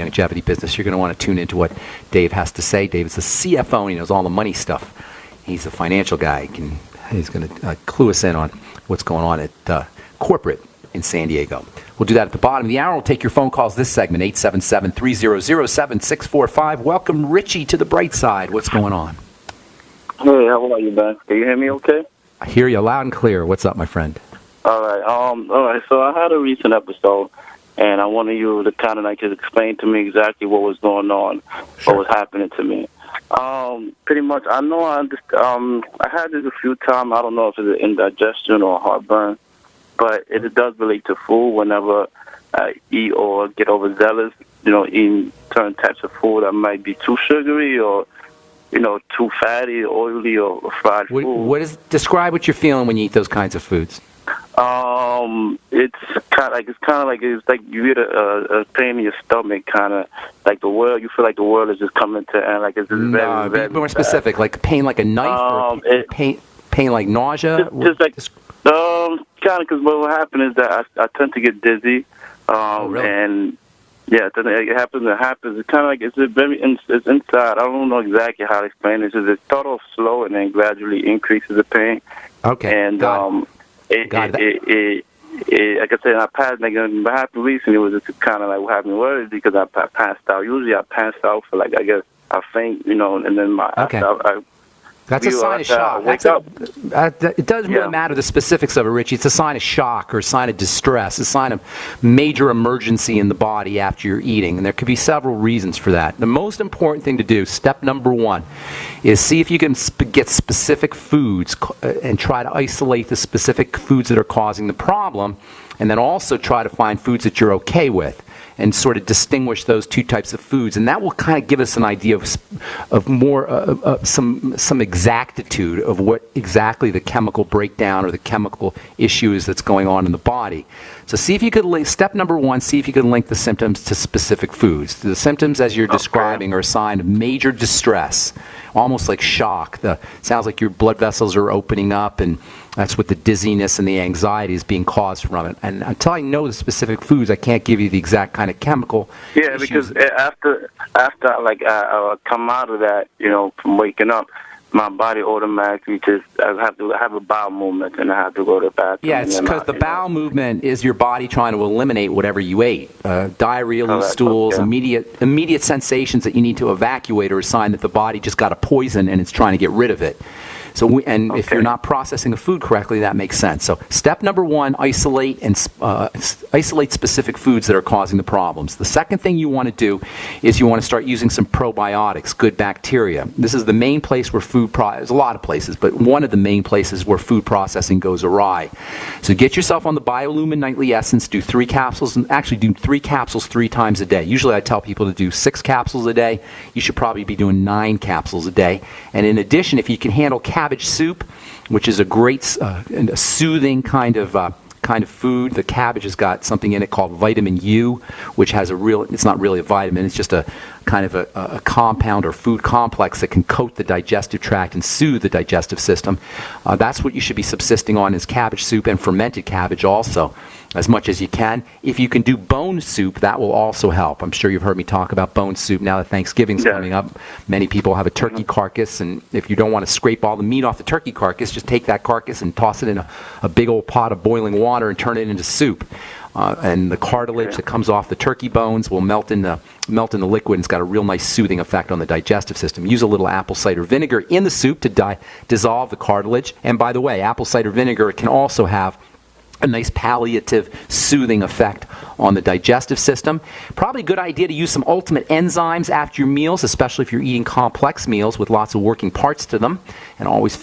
longevity business, you're going to want to tune into what Dave has to say. Dave is the CFO, and he knows all the money stuff. He's a financial guy. He's going to clue us in on what's going on at corporate in San Diego. We'll do that at the bottom of the hour. We'll take your phone calls this segment, 877-300-7645. Welcome, Richie, to the bright side. What's going on? Hey, how are you, man? Can you hear me okay? I hear you loud and clear. What's up, my friend? All right. So I had a recent episode, and I wanted you to kind of like just explain to me exactly what was going on, Sure. what was happening to me. Pretty much, I know I had this a few times. I don't know if it's indigestion or heartburn, but it does relate to food. Whenever I eat or get overzealous, eating certain types of food that might be too sugary or too fatty, oily, or fried food. Describe what you're feeling when you eat those kinds of foods. It's kind of like you get a pain in your stomach, kind of like the world. You feel like the world is just coming to end. Like it's just very, very be more specific. Like pain, like a knife, or pain like nausea. Just like kind of, because what happened is that I tend to get dizzy. Really? And yeah, it happens. It's kind of like it's inside. I don't know exactly how to explain it. It starts off slow and then gradually increases the pain. Okay. And like I said, what happened recently was just kind of like what happened worried because I passed out. Usually I pass out for like, I guess, I faint, and then that's a sign of shock. It doesn't really matter the specifics of it, Richie. It's a sign of shock or a sign of distress, a sign of major emergency in the body after you're eating. And there could be several reasons for that. The most important thing to do, step number one, is see if you can get specific foods and try to isolate the specific foods that are causing the problem, and then also try to find foods that you're okay with, and sort of distinguish those two types of foods, and that will kind of give us an idea of more some exactitude of what exactly the chemical breakdown or the chemical issue is that's going on in the body. So see if you could step number one, see if you can link the symptoms to specific foods. The symptoms, as you're describing, are a sign of major distress, almost like shock. Sounds like your blood vessels are opening up, and that's what the dizziness and the anxiety is being caused from it. And until I know the specific foods, I can't give you the exact kind of chemical issues. Because after I come out of that, from waking up, my body automatically I have to have a bowel movement, and I have to go to the bathroom. Yeah, it's because the bowel movement is your body trying to eliminate whatever you ate. Diarrhea, loose stools, immediate sensations that you need to evacuate are a sign that the body just got a poison and it's trying to get rid of it. So, if you're not processing the food correctly, that makes sense. So, step number one: isolate specific foods that are causing the problems. The second thing you want to do is you want to start using some probiotics, good bacteria. This is the main place where there's a lot of places, but one of the main places where food processing goes awry. So, get yourself on the BioLumin Nightly Essence. Do 3 capsules, and actually do 3 capsules 3 times a day. Usually, I tell people to do 6 capsules a day. You should probably be doing 9 capsules a day. And in addition, if you can handle cabbage soup, which is a great and a soothing kind of food. The cabbage has got something in it called vitamin U, which has it's not really a vitamin, it's just a kind of a compound or food complex that can coat the digestive tract and soothe the digestive system. That's what you should be subsisting on, is cabbage soup and fermented cabbage also, as much as you can. If you can do bone soup, that will also help. I'm sure you've heard me talk about bone soup now that Thanksgiving's coming up. Many people have a turkey carcass, and if you don't want to scrape all the meat off the turkey carcass, just take that carcass and toss it in a big old pot of boiling water and turn it into soup. And the cartilage that comes off the turkey bones will melt in the liquid, and it's got a real nice soothing effect on the digestive system. Use a little apple cider vinegar in the soup to dissolve the cartilage. And by the way, apple cider vinegar can also have a nice palliative, soothing effect on the digestive system. Probably a good idea to use some ultimate enzymes after your meals, especially if you're eating complex meals with lots of working parts to them. And always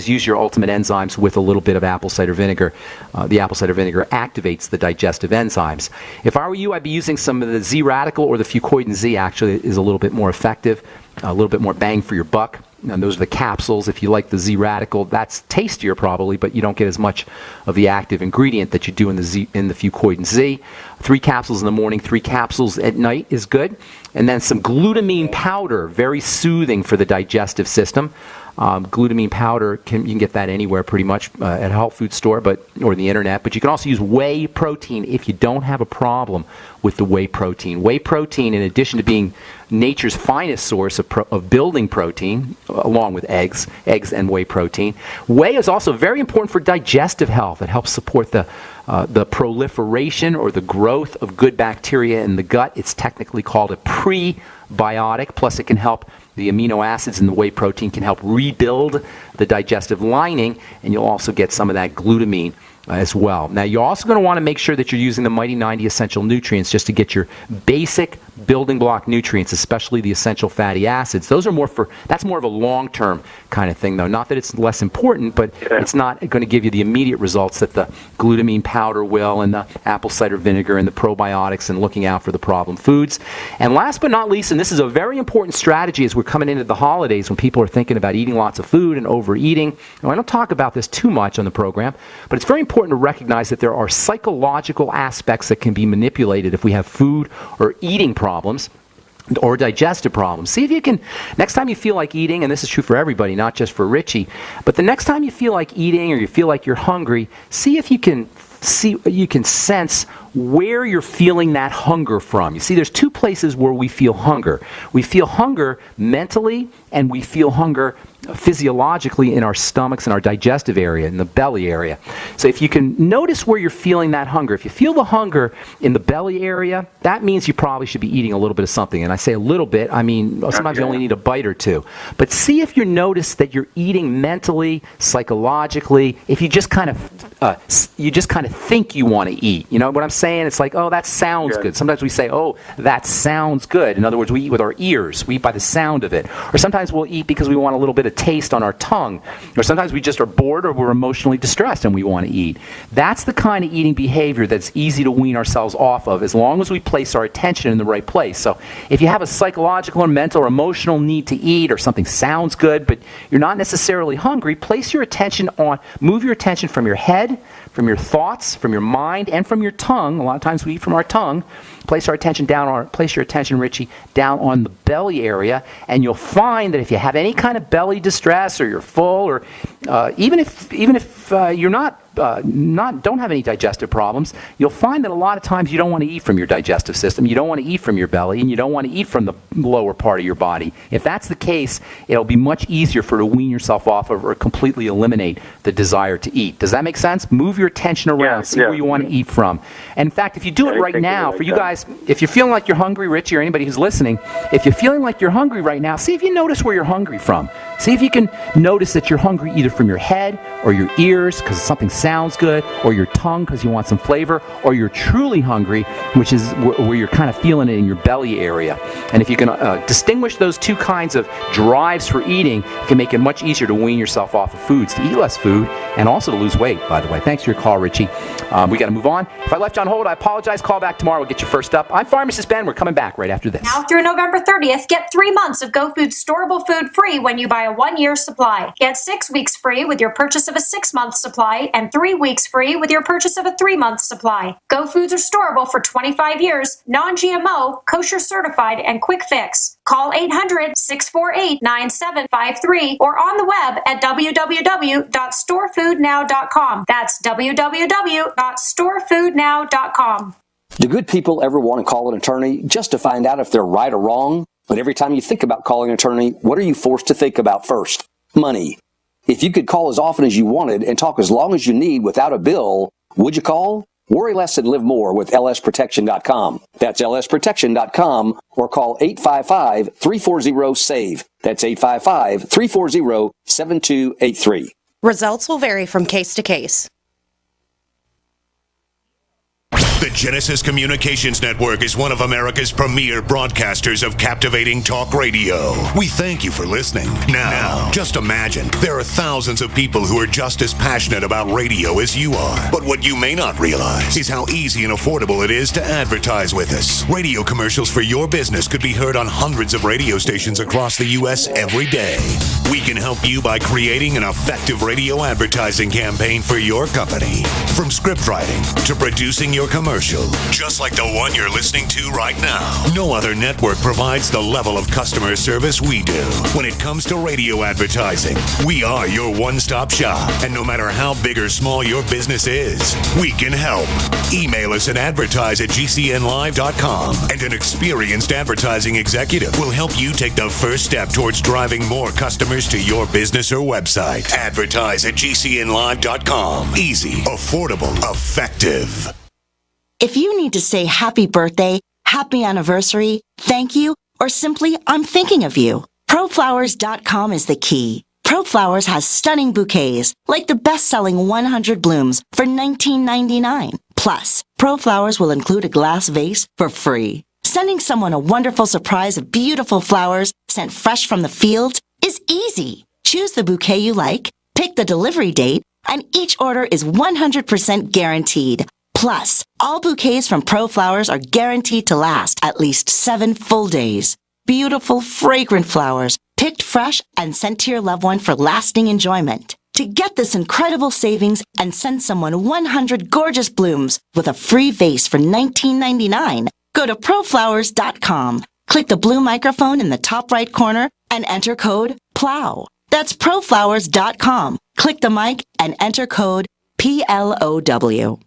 use your ultimate enzymes with a little bit of apple cider vinegar. The apple cider vinegar activates the digestive enzymes. If I were you, I'd be using some of the Z-Radical, or the Fucoidan Z actually is a little bit more effective, a little bit more bang for your buck. And those are the capsules. If you like the Z-Radical, that's tastier probably, but you don't get as much of the active ingredient that you do in the Fucoidan Z. 3 capsules in the morning, 3 capsules at night is good. And then some glutamine powder, very soothing for the digestive system. Glutamine powder, you can get that anywhere pretty much at a health food store or the internet. But you can also use whey protein if you don't have a problem with the whey protein. Whey protein, in addition to being nature's finest source of building protein, along with eggs and whey protein, whey is also very important for digestive health. It helps support the proliferation or the growth of good bacteria in the gut. It's technically called a prebiotic. Plus, it can help the amino acids in the whey protein can help rebuild the digestive lining, and you'll also get some of that glutamine as well. Now, you're also going to want to make sure that you're using the Mighty 90 essential nutrients just to get your basic building block nutrients, especially the essential fatty acids. That's more of a long-term kind of thing, though. Not that it's less important, but it's not going to give you the immediate results that the glutamine powder will, and the apple cider vinegar and the probiotics, and looking out for the problem foods. And last but not least, and this is a very important strategy as we're coming into the holidays when people are thinking about eating lots of food and overeating. Now, I don't talk about this too much on the program, but it's very important to recognize that there are psychological aspects that can be manipulated if we have food or eating problems or digestive problems. See if you can, next time you feel like eating, and this is true for everybody, not just for Richie, but the next time you feel like eating or you feel like you're hungry, see if you can sense where you're feeling that hunger from. You see, there's two places where we feel hunger. We feel hunger mentally, and we feel hunger physiologically in our stomachs and our digestive area, in the belly area. So if you can notice where you're feeling that hunger, if you feel the hunger in the belly area, that means you probably should be eating a little bit of something. And I say a little bit, I mean, sometimes you only need a bite or two. But see if you notice that you're eating mentally, psychologically, if you just kind of think you want to eat. You know what I'm saying? It's like, oh, that sounds good. Sometimes we say, oh, that sounds good. In other words, we eat with our ears. We eat by the sound of it. Or sometimes we'll eat because we want a little bit of taste on our tongue. Or sometimes we just are bored or we're emotionally distressed and we want to eat. That's the kind of eating behavior that's easy to wean ourselves off of as long as we place our attention in the right place. So if you have a psychological or mental or emotional need to eat, or something sounds good but you're not necessarily hungry, move your attention from your head, from your thoughts, from your mind, and from your tongue. A lot of times we eat from our tongue. Place your attention, Richie, down on the belly area, and you'll find that if you have any kind of belly distress, or you're full, or even if you're don't have any digestive problems, you'll find that a lot of times you don't want to eat from your digestive system, you don't want to eat from your belly, and you don't want to eat from the lower part of your body. If that's the case, it'll be much easier to wean yourself off of or completely eliminate the desire to eat. Does that make sense? Move your attention around, see where you want to eat from. And in fact, if you do it right now, for you guys, if you're feeling like you're hungry, Richie, or anybody who's listening, if you're feeling like you're hungry right now, see if you notice where you're hungry from. See if you can notice that you're hungry either from your head or your ears because something sounds good, or your tongue because you want some flavor, or you're truly hungry, which is where you're kind of feeling it in your belly area. And if you can distinguish those two kinds of drives for eating, it can make it much easier to wean yourself off of foods, to eat less food, and also to lose weight, by the way. Thanks for your call, Richie. We got to move on. If I left you on hold, I apologize. Call back tomorrow. We'll get you first up. I'm Pharmacist Ben. We're coming back right after this. Now through November 30th, get 3 months of Go Food storable food free when you buy a 1-year supply. Get 6 weeks free with your purchase of a 6-month supply, and 3 weeks free with your purchase of a 3-month supply. Go Foods are storable for 25 years, non-GMO, kosher certified, and quick fix. Call 800-648-9753 or on the web at www.storefoodnow.com. That's www.storefoodnow.com. Do good people ever want to call an attorney just to find out if they're right or wrong? But every time you think about calling an attorney, what are you forced to think about first? Money. If you could call as often as you wanted and talk as long as you need without a bill, would you call? Worry less and live more with lsprotection.com. That's lsprotection.com, or call 855-340-SAVE. That's 855-340-7283. Results will vary from case to case. The Genesis Communications Network is one of America's premier broadcasters of captivating talk radio. We thank you for listening. Now, just imagine there are thousands of people who are just as passionate about radio as you are. But what you may not realize is how easy and affordable it is to advertise with us. Radio commercials for your business could be heard on hundreds of radio stations across the U.S. every day. We can help you by creating an effective radio advertising campaign for your company. From script writing to producing your commercials, commercial, just like the one you're listening to right now. No other network provides the level of customer service we do. When it comes to radio advertising, we are your one-stop shop. And no matter how big or small your business is, we can help. Email us at advertise@gcnlive.com, and an experienced advertising executive will help you take the first step towards driving more customers to your business or website. Advertise@gcnlive.com. Easy, affordable, effective. If you need to say happy birthday, happy anniversary, thank you, or simply I'm thinking of you, ProFlowers.com is the key. ProFlowers has stunning bouquets, like the best-selling 100 blooms for $19.99. Plus, ProFlowers will include a glass vase for free. Sending someone a wonderful surprise of beautiful flowers sent fresh from the fields is easy. Choose the bouquet you like, pick the delivery date, and each order is 100% guaranteed. Plus, all bouquets from ProFlowers are guaranteed to last at least 7 full days. Beautiful, fragrant flowers, picked fresh and sent to your loved one for lasting enjoyment. To get this incredible savings and send someone 100 gorgeous blooms with a free vase for $19.99, go to proflowers.com, click the blue microphone in the top right corner, and enter code PLOW. That's proflowers.com. Click the mic and enter code PLOW.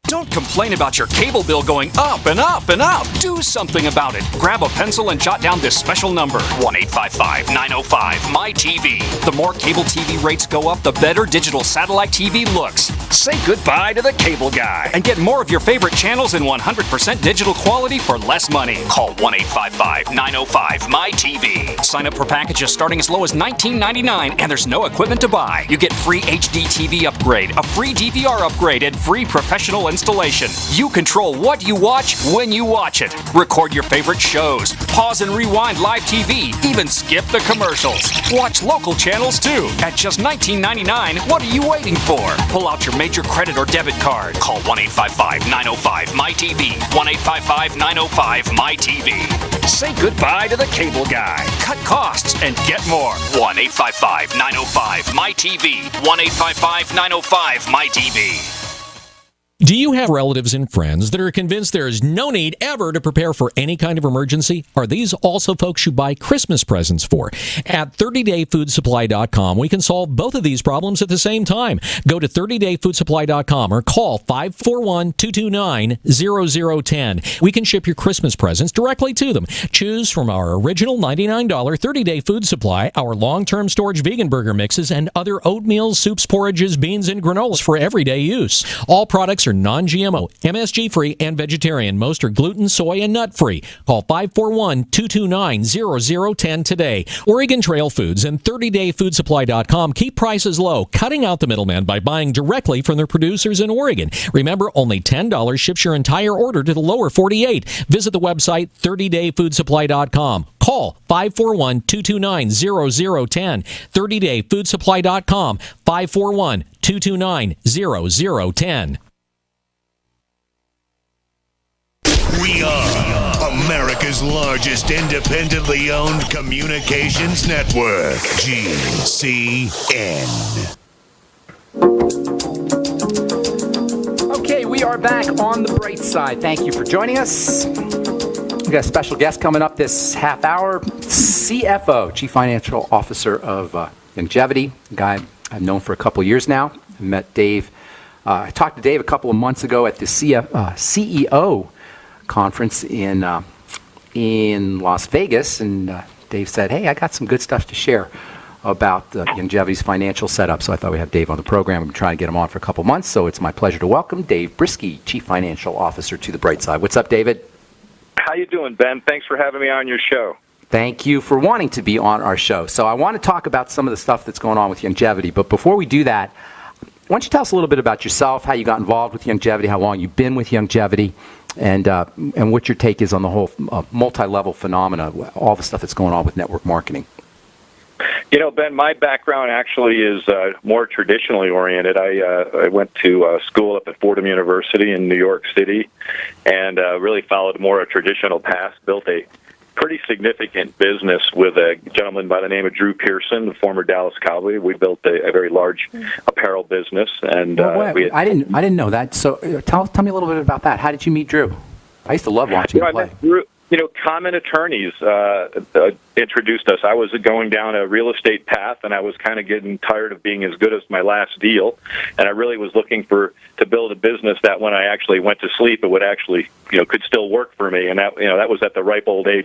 Don't complain about your cable bill going up and up and up. Do something about it. Grab a pencil and jot down this special number, 1-855-905-MY-TV. The more cable TV rates go up, the better digital satellite TV looks. Say goodbye to the cable guy and get more of your favorite channels in 100% digital quality for less money. Call 1-855-905-MY-TV. Sign up for packages starting as low as $19.99, and there's no equipment to buy. You get free HD TV upgrade, a free DVR upgrade, and free professional installation. You control what you watch when you watch it. Record your favorite shows, pause and rewind live TV, even skip the commercials. Watch local channels too. At just $19.99, what are you waiting for? Pull out your major credit or debit card. Call 1-855-905-MY-TV. 1-855-905-MY-TV. Say goodbye to the cable guy. Cut costs and get more. 1-855-905-MY-TV. 1-855-905-MY-TV. Do you have relatives and friends that are convinced there is no need ever to prepare for any kind of emergency? Are these also folks you buy Christmas presents for? At 30dayfoodsupply.com, we can solve both of these problems at the same time. Go to 30dayfoodsupply.com or call 541-229-0010. We can ship your Christmas presents directly to them. Choose from our original $99 30-day food supply, our long-term storage vegan burger mixes, and other oatmeals, soups, porridges, beans, and granolas for everyday use. All products are non-GMO, MSG-free, and vegetarian. Most are gluten, soy, and nut-free. Call 541-229-0010 today. Oregon Trail Foods and 30dayfoodsupply.com keep prices low, cutting out the middleman by buying directly from their producers in Oregon. Remember, only $10 ships your entire order to the lower 48. Visit the website 30dayfoodsupply.com. Call 541-229-0010. 30dayfoodsupply.com. 541-229-0010. We are America's largest independently owned communications network, GCN. Okay, we are back on the bright side. Thank you for joining us. We got a special guest coming up this half hour, CFO, Chief Financial Officer of Longevity, a guy I've known for a couple of years now. I met Dave. I talked to Dave a couple of months ago at the CEO conference in Las Vegas, and Dave said, "Hey, I got some good stuff to share about Longevity's financial setup." So I thought we'd have Dave on the program. We've been trying to get him on for a couple of months, so it's my pleasure to welcome Dave Brisky, Chief Financial Officer, to the Bright Side. What's up, David? How you doing, Ben? Thanks for having me on your show. Thank you for wanting to be on our show. So I want to talk about some of the stuff that's going on with Longevity, but before we do that, why don't you tell us a little bit about yourself, how you got involved with Longevity, how long you've been with Longevity, and what your take is on the whole multi-level phenomena, all the stuff that's going on with network marketing. You know, Ben, my background actually is more traditionally oriented. I went to school up at Fordham University in New York City and really followed more a traditional path, built a pretty significant business with a gentleman by the name of Drew Pearson, the former Dallas Cowboy. We built a very large apparel business, and I didn't know that. So tell me a little bit about that. How did you meet Drew? I used to love watching him play. I met Drew, common attorneys introduced us. I was going down a real estate path, and I was kind of getting tired of being as good as my last deal, and I really was looking to build a business that when I actually went to sleep, it would actually, could still work for me, and that was at the ripe old age of